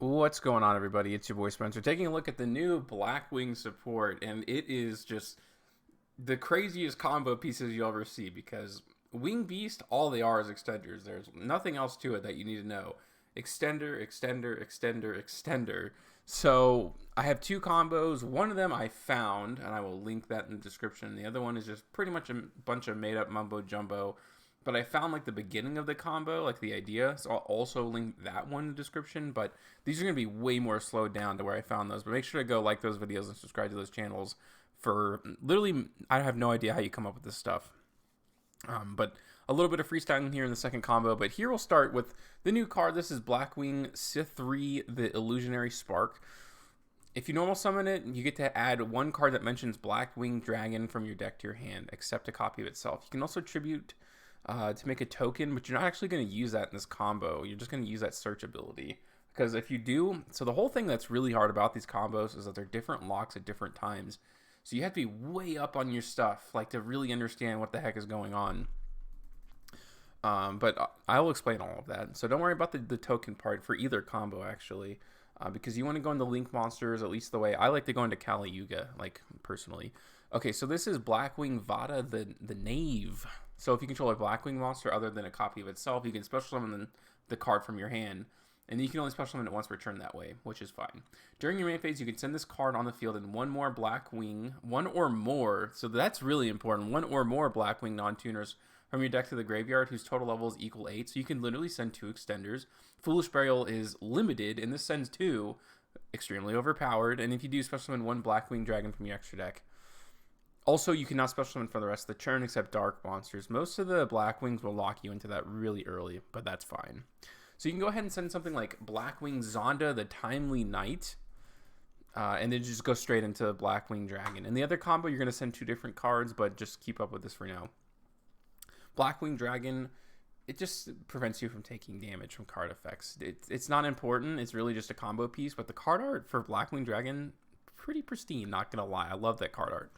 What's going on, everybody? It's your boy Spencer taking a look at the new Blackwing support, and it is just the craziest combo pieces you'll ever see because Wing Beast, all they are is extenders. There's nothing else to it that you need to know. Extender, extender, extender, extender. So I have two combos. One of them I found, and I will link that in the description. The other one is just pretty much a bunch of made up mumbo jumbo. But I found like the beginning of the combo, like the idea. So I'll also link that one in the description. But these are going to be way more slowed down to where I found those. But make sure to go like those videos and subscribe to those channels for literally, I have no idea how you come up with this stuff. But a little bit of freestyling here in the second combo. But here we'll start with the new card. This is Blackwing Sith 3, the Illusionary Spark. If you normal summon it, you get to add one card that mentions Blackwing Dragon from your deck to your hand, except a copy of itself. You can also tribute to make a token, but you're not actually going to use that in this combo. You're just going to use that search ability. Because if you do, so the whole thing that's really hard about these combos is that they're different locks at different times. So you have to be way up on your stuff, like to really understand what the heck is going on. But I'll explain all of that. So don't worry about the token part for either combo, actually. Because you want to go into Link monsters, at least the way I like to go into Kali Yuga, like personally. Okay, so this is Blackwing Vada, the Knave. So if you control a Blackwing monster other than a copy of itself, you can special summon the card from your hand. And you can only special summon it once per turn that way, which is fine. During your main phase, you can send this card on the field and one more Blackwing, one or more, so that's really important, one or more Blackwing non-tuners from your deck to the graveyard whose total level is equal 8. So you can literally send 2 extenders. Foolish Burial is limited, and this sends 2, extremely overpowered. And if you do special summon one Blackwing Dragon from your extra deck. Also, you cannot special summon for the rest of the turn except dark monsters. Most of the Blackwings will lock you into that really early, but that's fine. So you can go ahead and send something like Blackwing Zonda, the Timely Knight, and then just go straight into Blackwing Dragon. And the other combo, you're going to send 2 different cards, but just keep up with this for now. Blackwing Dragon, it just prevents you from taking damage from card effects. It's not important. It's really just a combo piece, but the card art for Blackwing Dragon, pretty pristine, not going to lie. I love that card art.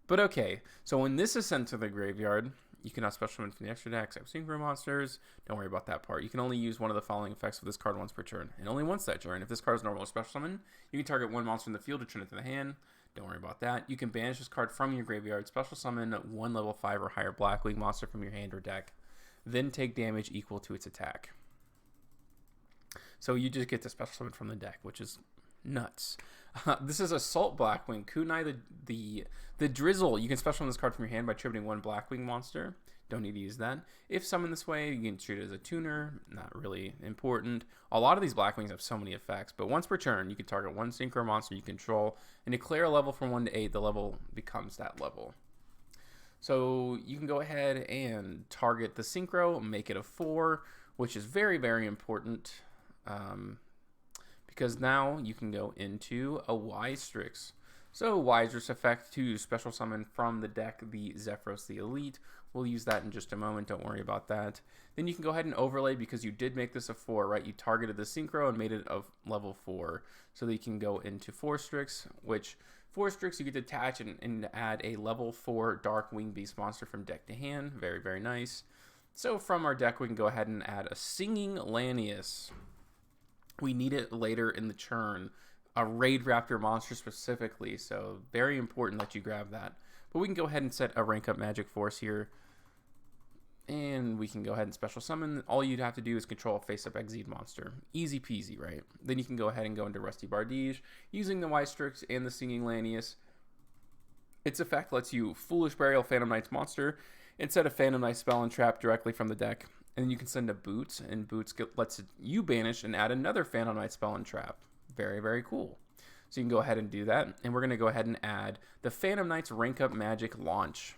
But okay, so when this is sent to the graveyard, you cannot special summon from the extra deck except synchro monsters. Don't worry about that part. You can only use one of the following effects of this card once per turn, and only once that turn. If this card is normal special summon, you can target one monster in the field to turn it to the hand. Don't worry about that. You can banish this card from your graveyard, special summon one level 5 or higher Blackwing monster from your hand or deck, then take damage equal to its attack. So you just get to special summon from the deck, which is nuts. This is Assault Blackwing Kunai the Drizzle. You can special summon this card from your hand by tributing one Blackwing monster. Don't need to use that. If summoned this way, you can treat it as a tuner. Not really important. A lot of these Blackwings have so many effects, but once per turn, you can target one synchro monster you control and declare a level from 1 to 8. The level becomes that level. So you can go ahead and target the synchro, make it a 4, which is very, very important. Because now you can go into a Ystrix. So Ystrix effect to special summon from the deck the Zephyros the Elite. We'll use that in just a moment, don't worry about that. Then you can go ahead and overlay because you did make this a 4, right? You targeted the synchro and made it of level 4. So that you can go into 4 Strix, which 4 Strix you get to attach and add a level 4 Dark Wing Beast monster from deck to hand. Very, very nice. So from our deck we can go ahead and add a Singing Lanius. We need it later in the turn, a Raid Raptor monster specifically, so very important that you grab that. But we can go ahead and set a rank up Magic Force here, and we can go ahead and special summon. All you'd have to do is control a face-up Exceed monster. Easy peasy, right? Then you can go ahead and go into Rusty Bardige, using the Ystrix and the Singing Lanius. Its effect lets you Foolish Burial Phantom Knight's monster, and set a Phantom Knight spell and trap directly from the deck. And then you can send a Boots, and Boots lets you banish and add another Phantom Knight spell and trap. Very, very cool. So you can go ahead and do that. And we're going to go ahead and add the Phantom Knight's Rank Up Magic Launch.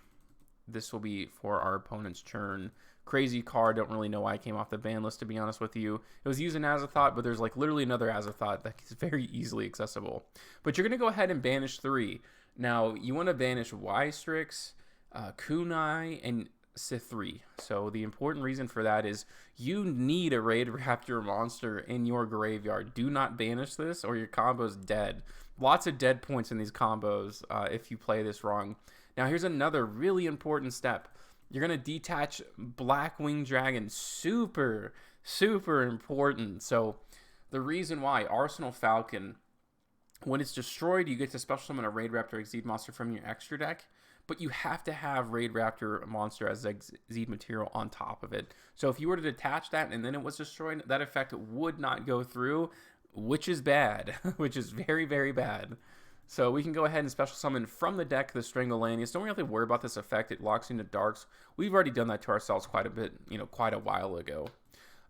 This will be for our opponent's turn. Crazy card. Don't really know why it came off the ban list, to be honest with you. It was used in Azathoth, but there's like literally another Azathoth that is very easily accessible. But you're going to go ahead and banish 3. Now, you want to banish Ystrix, Kunai, and Sith 3. So the important reason for that is you need a Raid Raptor monster in your graveyard. Do not banish this or your combo's dead. Lots of dead points in these combos if you play this wrong. Now here's another really important step. You're going to detach Blackwing Dragon. Super, super important. So The reason why Arsenal Falcon, when it's destroyed, you get to special summon a Raid Raptor Exceed monster from your extra deck, but you have to have Raid Raptor monster as Exceed material on top of it. So if you were to detach that and then it was destroyed, that effect would not go through, which is bad, which is very, very bad. So we can go ahead and special summon from the deck the Strangolanius. Don't really have to worry about this effect. It locks into darks. We've already done that to ourselves quite a bit, quite a while ago.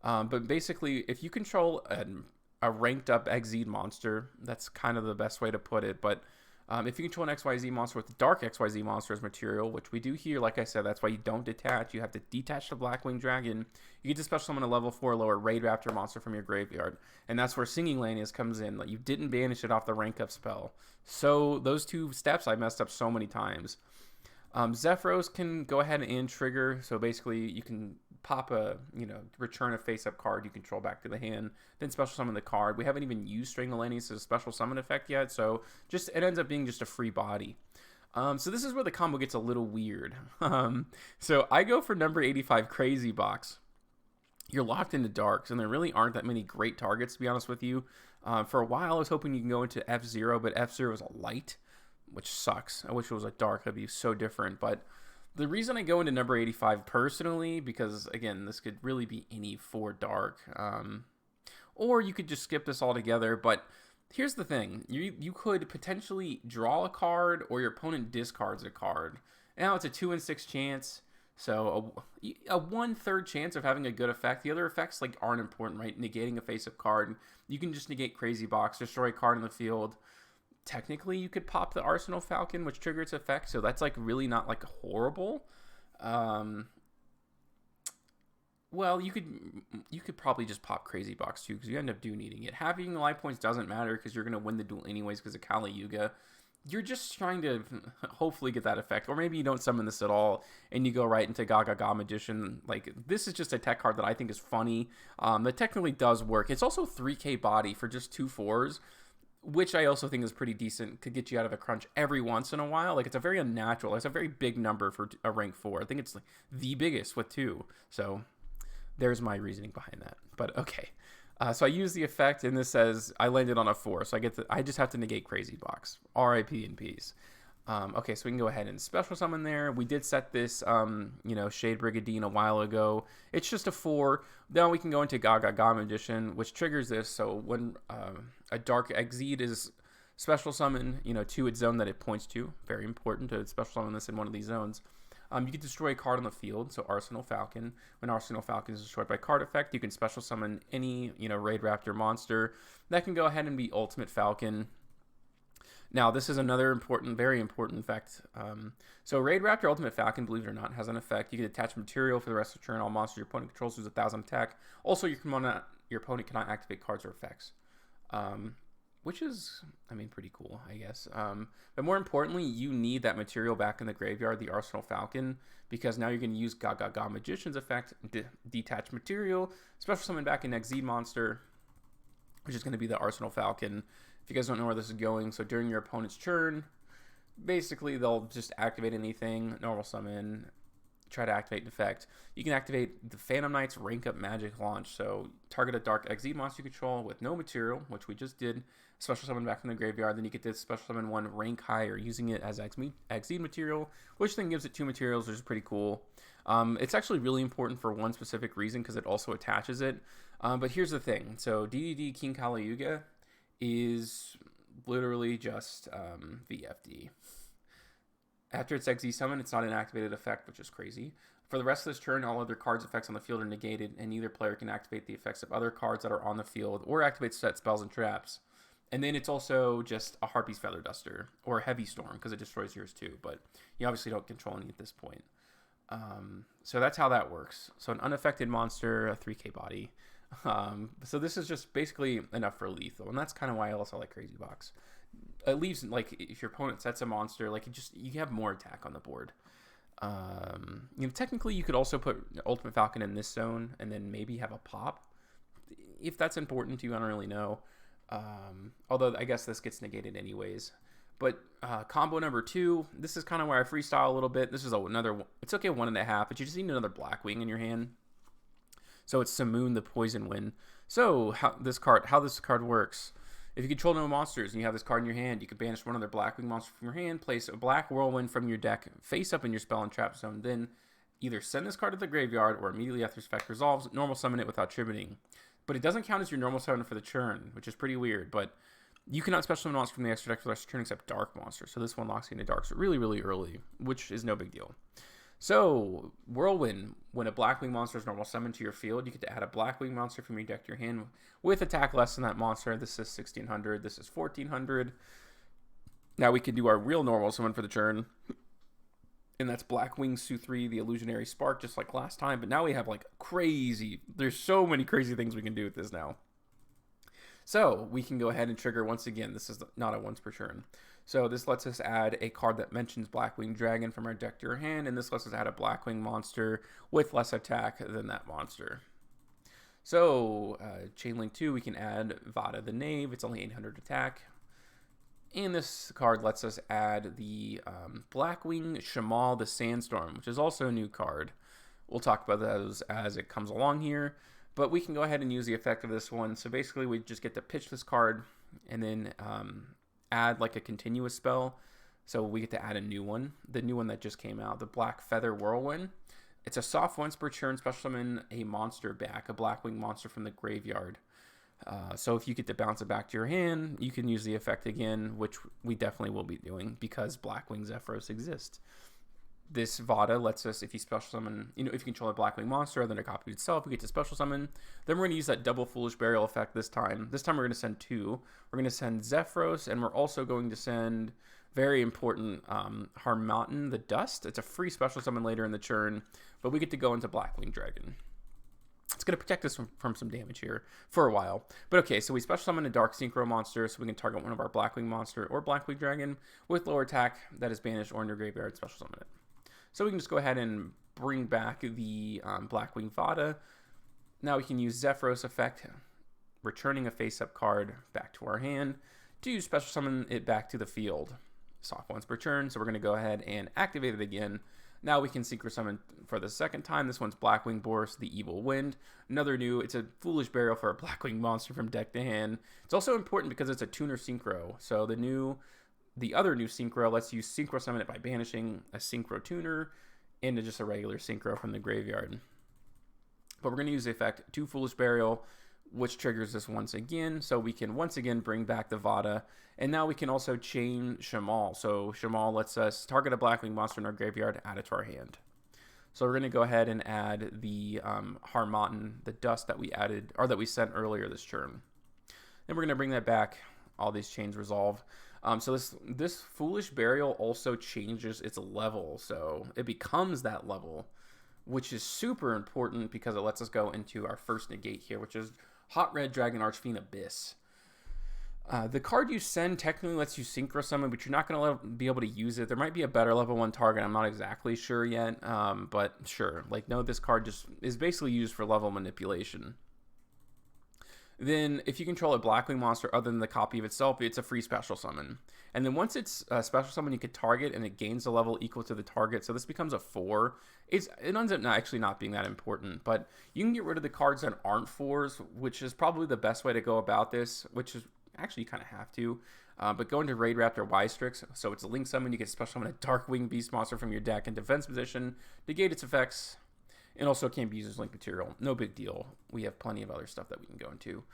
But basically, if you control a ranked up Exceed monster, that's kind of the best way to put it. But if you control an XYZ monster with Dark XYZ monster as material, which we do here, like I said, that's why you don't detach. You have to detach the Blackwing Dragon. You get to special summon a level 4 lower Raid Raptor monster from your graveyard. And that's where Singing Lanius comes in. Like, you didn't banish it off the rank up spell. So those two steps I messed up so many times. Zephyros can go ahead and trigger. So basically, you can pop a, return a face-up card you control back to the hand, then special summon the card. We haven't even used Strangolanius as a special summon effect yet, so just it ends up being just a free body. So this is where the combo gets a little weird. So I go for number 85 Crazy Box. You're locked into darks, and there really aren't that many great targets, to be honest with you. For a while, I was hoping you can go into F-Zero, but F-Zero is a light, which sucks. I wish it was a dark. That'd be so different, but the reason I go into number 85 personally, because again, this could really be any 4 dark, or you could just skip this altogether. But here's the thing: you could potentially draw a card, or your opponent discards a card. Now it's a 2 in 6 chance, so a 1/3 chance of having a good effect. The other effects aren't important, right? Negating a face-up card, you can just negate Crazy Box, destroy a card in the field. Technically, you could pop the Arsenal Falcon, which triggers its effect, so that's really not horrible. Well, you could probably just pop Crazy Box too, because you end up needing it. Having life points doesn't matter because you're gonna win the duel anyways because of Kali Yuga. You're just trying to hopefully get that effect, or maybe you don't summon this at all and you go right into Gaga Magician. This is just a tech card that I think is funny. That technically does work. It's also 3k body for just 2 4s. Which I also think is pretty decent. Could get you out of a crunch every once in a while. It's a very unnatural. It's a very big number for a rank 4. I think it's the biggest with 2. So there's my reasoning behind that. But okay. So I use the effect, and this says I landed on a 4. So I just have to negate Crazy Box. R.I.P. in peace. Okay, so we can go ahead and special summon there. We did set this, Shade Brigadine a while ago. It's just a 4. Then we can go into Gaga Magician, which triggers this. So when a Dark Exceed is special summon, to its zone that it points to. Very important to special summon this in one of these zones. You can destroy a card on the field, so Arsenal Falcon. When Arsenal Falcon is destroyed by card effect, you can special summon any, Raid Raptor monster. That can go ahead and be Ultimate Falcon. Now, this is another very important effect. So Raid Raptor Ultimate Falcon, believe it or not, has an effect. You can attach material for the rest of the turn. All monsters your opponent controls lose 1,000 attack. Also, your opponent cannot activate cards or effects. Which is, pretty cool, I guess. But more importantly, you need that material back in the graveyard, the Arsenal Falcon, because now you're going to use Gaga Magician's effect, detach material, special summon back an Exceed monster, which is going to be the Arsenal Falcon. If you guys don't know where this is going, so during your opponent's turn, basically they'll just activate anything, normal summon, try to activate an effect. You can activate the Phantom Knight's rank up magic launch, so target a Dark Exceed monster you control with no material, which we just did, special summon back from the graveyard, then you get to special summon 1 rank higher using it as Exceed material, which then gives it 2 materials, which is pretty cool. It's actually really important for one specific reason, because it also attaches it. But here's the thing, so DDD King Kali Yuga is literally just VFD. After its Exceed summon, it's not an activated effect, which is crazy. For the rest of this turn, all other cards' effects on the field are negated, and neither player can activate the effects of other cards that are on the field or activate set spells and traps. And then it's also just a Harpy's Feather Duster or a Heavy Storm, because it destroys yours too, but you obviously don't control any at this point. So that's how that works. So an unaffected monster, a 3k body. So this is just basically enough for lethal, and that's kind of why I also like Crazy Box. It leaves, if your opponent sets a monster, you have more attack on the board. Technically you could also put Ultimate Falcon in this zone and then maybe have a pop. If that's important to you, I don't really know. Although I guess this gets negated anyways. But combo number 2, this is kind of where I freestyle a little bit. This is it's okay 1.5, but you just need another Blackwing in your hand. So it's Simoon the Poison Wind. So how this card works. If you control no monsters and you have this card in your hand, you can banish one other Blackwing monster from your hand, place a black whirlwind from your deck face up in your spell and trap zone, then either send this card to the graveyard or immediately after this effect resolves, normal summon it without tributing. But it doesn't count as your normal summon for the turn, which is pretty weird, but you cannot special summon monsters from the extra deck for the rest of the turn except dark monsters. So this one locks you into darks really, really early, which is no big deal. So, Whirlwind, when a Blackwing monster is normal summoned to your field, you get to add a Blackwing monster from your deck to your hand with attack less than that monster. This is 1600, this is 1400. Now we can do our real normal summon for the turn, and that's Blackwing Su-3, the Illusionary Spark, just like last time. But now we have like crazy, there's so many crazy things we can do with this now. So, we can go ahead and trigger once again. This is not a once per turn. So this lets us add a card that mentions Blackwing Dragon from our deck to our hand, and this lets us add a Blackwing monster with less attack than that monster. So Chainlink 2, we can add Vada the Knave. It's only 800 attack. And this card lets us add the Blackwing Shamal the Sandstorm, which is also a new card. We'll talk about those as it comes along here. But we can go ahead and use the effect of this one. So basically we just get to pitch this card and then add like a continuous spell. So we get to add a new one. The new one that just came out, the Black Feather Whirlwind. It's a soft once per turn special summon a monster back, a Blackwing monster from the graveyard. So if you get to bounce it back to your hand, you can use the effect again, which we definitely will be doing because Blackwing Zephyros exist. This Vada lets us, if you special summon, if you control a Blackwing monster other than a copy itself, we get to special summon. Then we're going to use that double Foolish Burial effect this time. This time we're going to send two. We're going to send Zephyros, and we're also going to send, very important, Harmatan the Dust. It's a free special summon later in the turn, but we get to go into Blackwing Dragon. It's going to protect us from some damage here for a while. But okay, so we special summon a Dark Synchro monster, so we can target one of our Blackwing monster or Blackwing Dragon with lower attack that is banished or in your graveyard, special summon it. So we can just go ahead and bring back the Blackwing Vada. Now we can use Zephyros effect, returning a face-up card back to our hand to special summon it back to the field. Soft once per turn, so we're going to go ahead and activate it again. Now we can synchro summon for the second time. This one's Blackwing Boris, the Evil Wind. Another new, it's a Foolish Burial for a Blackwing monster from deck to hand. It's also important because it's a tuner synchro. So the other new synchro lets you synchro summon it by banishing a synchro tuner into just a regular synchro from the graveyard. But we're going to use the effect 2 Foolish Burial, which triggers this once again. So we can once again bring back the Vada. And now we can also chain Shamal. So Shamal lets us target a Blackwing monster in our graveyard, add it to our hand. So we're going to go ahead and add the Harmatan, the Dust that we added, or that we sent earlier this turn. Then we're going to bring that back. All these chains resolve. So this Foolish Burial also changes its level. So it becomes that level, which is super important because it lets us go into our first negate here, which is Hot Red Dragon Archfiend Abyss. The card you send technically lets you synchro summon, but you're not going to be able to use it. There might be a better level 1 target. I'm not exactly sure yet, but sure. No, this card just is basically used for level manipulation. Then, if you control a Blackwing monster other than the copy of itself, it's a free special summon. And then once it's a special summon, you can target, and it gains a level equal to the target. So this becomes a 4. It ends up actually not being that important, but you can get rid of the cards that aren't 4s, which is probably the best way to go about this, which is actually you kind of have to. But go into Raid Raptor Y-Strix, so it's a link summon. You get special summon a Darkwing Beast monster from your deck in defense position, negate its effects. And also can't be used as link material. No big deal. We have plenty of other stuff that we can go into.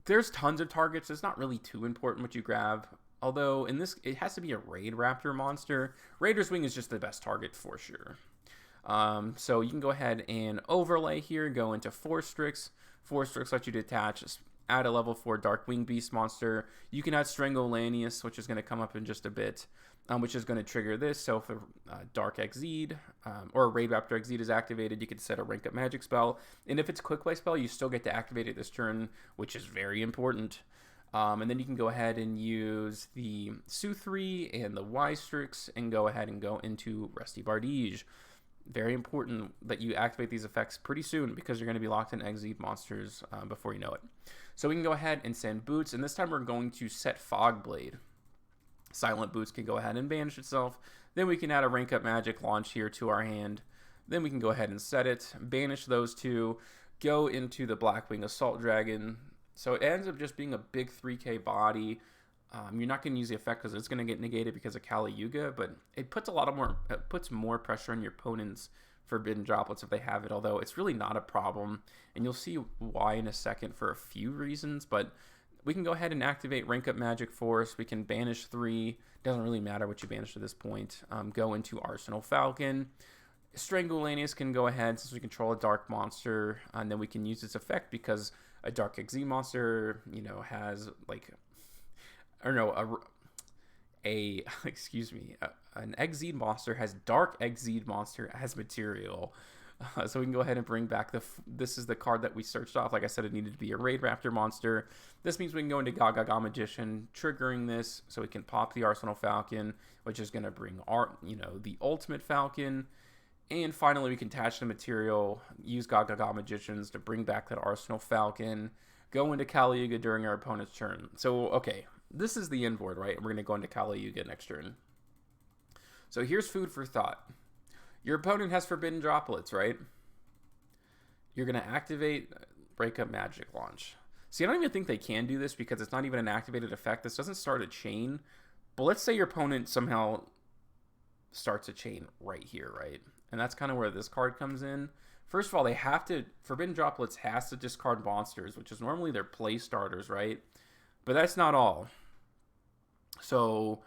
There's tons of targets. It's not really too important what you grab. Although, in this, it has to be a Raid Raptor monster. Raider's Wing is just the best target for sure. So you can go ahead and overlay here. Go into Force Strix. Force Strix lets you detach, add a level 4 Darkwing Beast monster. You can add Strangolanius, which is going to come up in just a bit. Which is going to trigger this. So if a Dark Exceed or a Raid Raptor Exceed is activated, you can set a rank up magic spell. And if it's a quick play spell, you still get to activate it this turn, which is very important. And then you can go ahead and use the Su-3 and the Y-Strix and go ahead and go into Rusty Bardige. Very important that you activate these effects pretty soon because you're going to be locked in Exceed monsters before you know it. So we can go ahead and send Boots, and this time we're going to set Fogblade. Silent Boots can go ahead and banish itself. Then we can add a rank up magic launch here to our hand. Then we can go ahead and set it, banish those two, go into the Blackwing Assault Dragon. So it ends up just being a big 3k body. You're not going to use the effect because it's going to get negated because of Kali Yuga, but it puts more pressure on your opponent's Forbidden Droplets if they have it, although it's really not a problem, and you'll see why in a second for a few reasons. But we can go ahead and activate Rank Up Magic Force. We can banish 3. Doesn't really matter what you banish at this point. Go into Arsenal Falcon. Strangulanius can go ahead since we control a dark monster, and then we can use its effect because a Dark XZ monster, has like, or no, an XZ monster has Dark XZ monster as material. So we can go ahead and bring back this is the card that we searched off. Like I said, it needed to be a Raid Raptor monster. This means we can go into Gaga Magician, triggering this, so we can pop the Arsenal Falcon, which is going to bring the Ultimate Falcon. And finally, we can attach the material, use Gaga Magicians to bring back that Arsenal Falcon, go into Kali Yuga during our opponent's turn. So, okay, this is the end board, right? We're going to go into Kali Yuga next turn. So here's food for thought. Your opponent has Forbidden Droplets, right? You're going to activate Breakup Magic Launch. See, I don't even think they can do this because it's not even an activated effect. This doesn't start a chain. But let's say your opponent somehow starts a chain right here, right? And that's kind of where this card comes in. First of all, Forbidden Droplets has to discard monsters, which is normally their play starters, right? But that's not all. So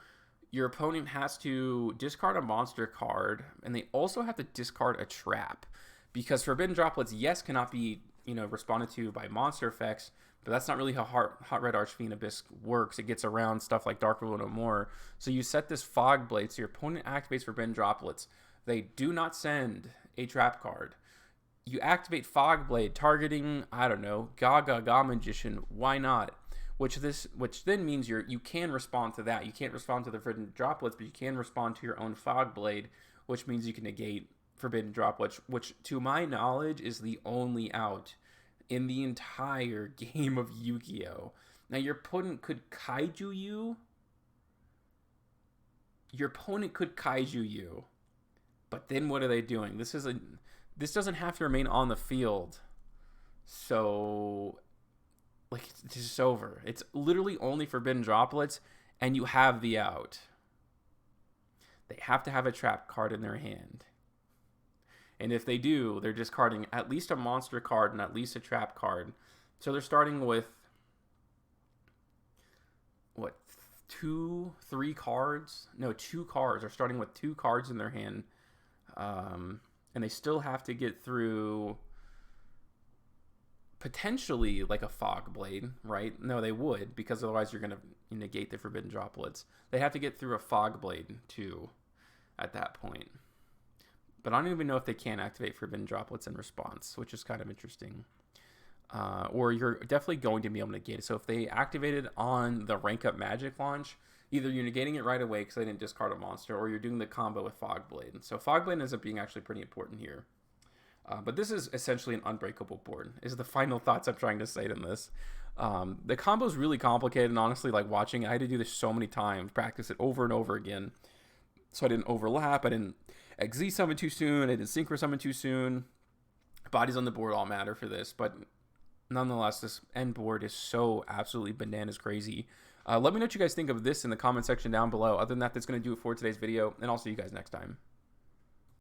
your opponent has to discard a monster card, and they also have to discard a trap. Because Forbidden Droplets, yes, cannot be, responded to by monster effects, but that's not really how Hot Red Archfiend Abyss works. It gets around stuff like Dark Rule no more. So you set this Fog Blade, so your opponent activates Forbidden Droplets. They do not send a trap card. You activate Fog Blade, targeting, I don't know, Gaga Magician. Why not? Which then means you can respond to that. You can't respond to the Forbidden Droplets, but you can respond to your own Fog Blade, which means you can negate Forbidden Droplets, which to my knowledge is the only out in the entire game of Yu-Gi-Oh! Now your opponent could Kaiju you. But then what are they doing? This doesn't have to remain on the field. So it's just over. It's literally only Forbidden Droplets, and you have the out. They have to have a trap card in their hand. And if they do, they're discarding at least a monster card and at least a trap card. So they're starting with, what, 2 cards? No, 2 cards. They're starting with 2 cards in their hand. And they still have to get through potentially like a Fog Blade, right? No, they would, because otherwise you're going to negate the Forbidden Droplets. They have to get through a Fog Blade too at that point. But I don't even know if they can activate Forbidden Droplets in response, which is kind of interesting. Or you're definitely going to be able to negate it. So if they activate it on the Rank Up Magic launch, either you're negating it right away because they didn't discard a monster, or you're doing the combo with Fog Blade. So Fog Blade ends up being actually pretty important here. But this is essentially an unbreakable board, is the final thoughts I'm trying to say in this. The combo is really complicated, and honestly, like watching it, I had to do this so many times, practice it over and over again. So I didn't overlap, I didn't XZ summon too soon, I didn't synchro summon too soon. Bodies on the board all matter for this, but nonetheless, this end board is so absolutely bananas crazy. Let me know what you guys think of this in the comment section down below. Other than that, that's going to do it for today's video, and I'll see you guys next time.